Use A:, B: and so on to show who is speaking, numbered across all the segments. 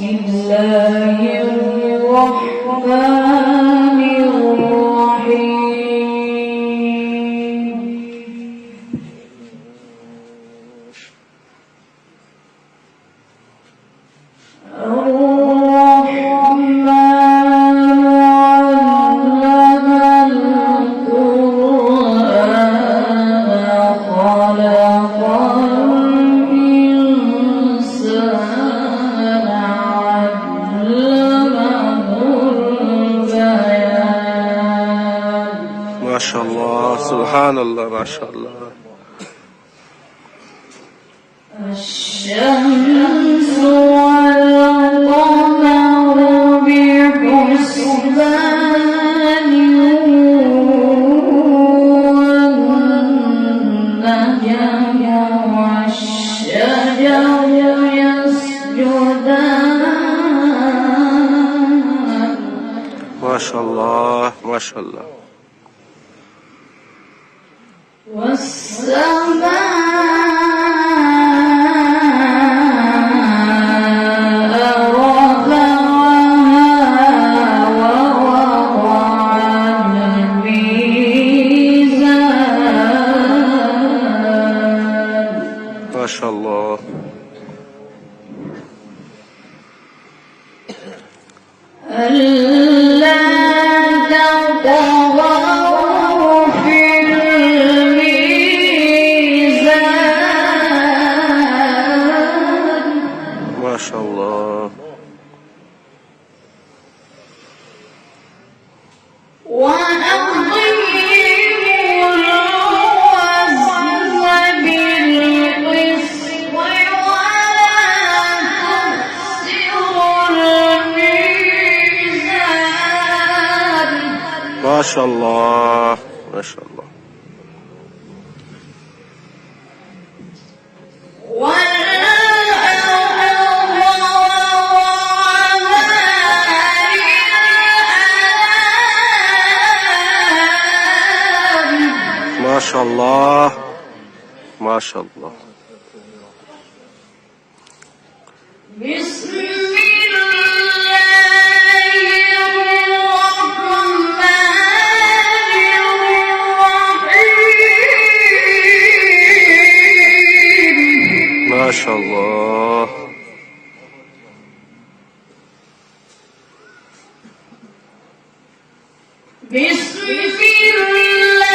A: الله الرحمن الرحيم
B: ما شاء الله سبحان الله ما شاء الله.
A: الشمس والقمر بحسبان والنجم والشجر يسجدان
B: ما شاء الله ما شاء الله.
A: والسماء رفعها ووضع الميزان
B: ما شاء الله.
A: ألا تطغوا في الميزان
B: ما شاء الله.
A: وأقيموا الوزن بالقسط ولا تخسروا الميزان
B: ما شاء الله ما شاء الله. ما شاء الله ما شاء الله.
A: بسم الله الرحمن الرحيم
B: ما شاء الله.
A: بسم الله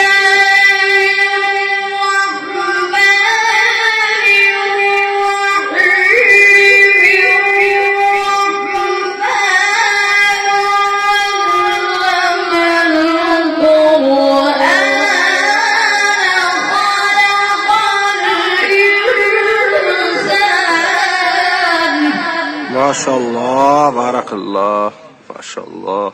B: ما شاء الله بارك الله ما شاء الله.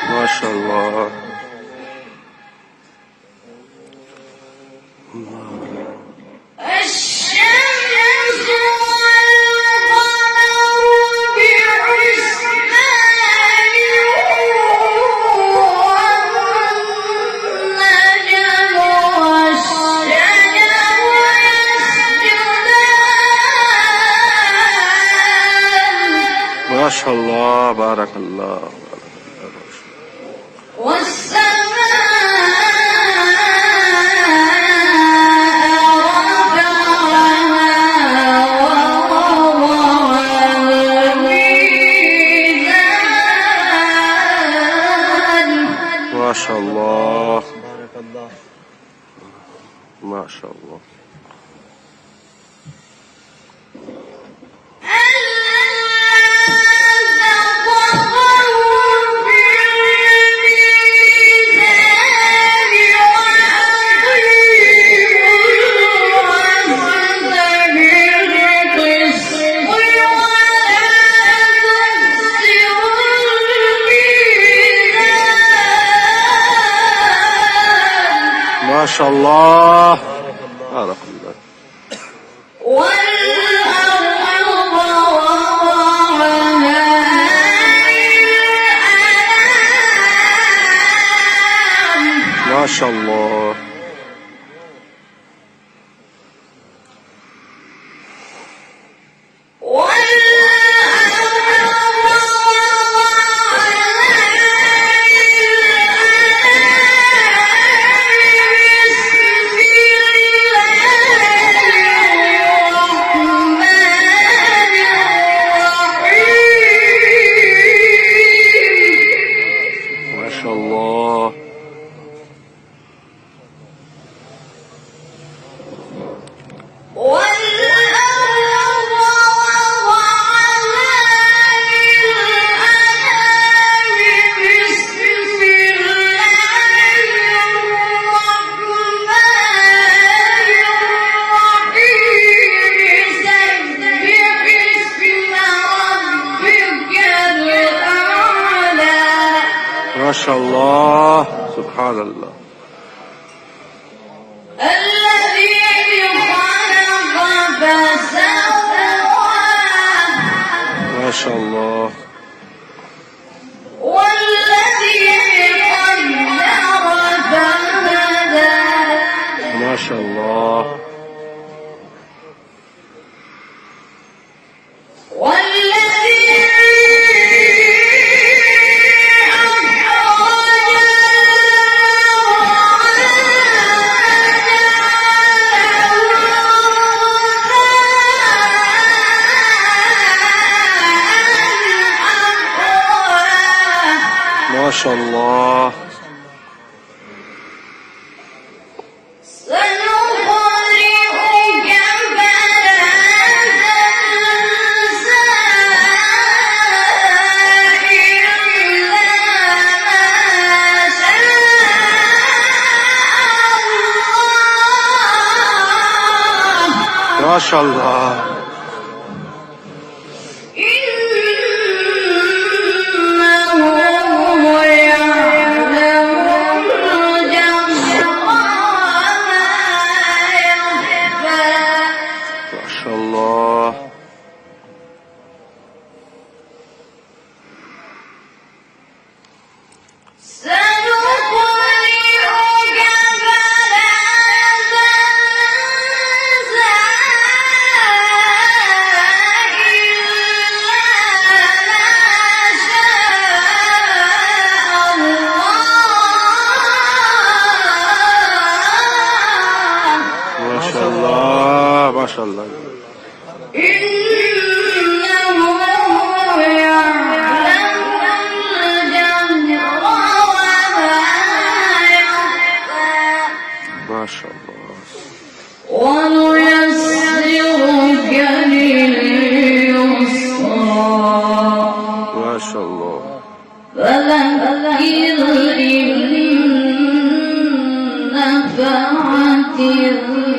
B: ما شاء الله.
A: الشمس والقمر بحسبان والنجم والشجر يسجدان
B: ما شاء الله بارك الله. ما شاء الله ما شاء الله. ما شاء الله بارك الله.
A: والأرض
B: شاء الله. ما شاء الله. ما شاء الله. سبحان الله.
A: الذي خلق فسوى
B: ما شاء الله.
A: والذي قدر فهدى
B: ما شاء الله.
A: والذي
B: ما شاء الله.
A: سنقرئك فلا تنسى إلا ما شاء الله
B: ما شاء الله. ما شاء الله.
A: سنقرئك فلا تنسى إلا ما شاء الله
B: ما شاء الله. ما شاء الله.
A: إنه يعلم الجهر وما يخفى
B: ما شاء الله.
A: ونيسرك لليسرى
B: ما شاء الله.
A: فذكر إن نفعت الذكرى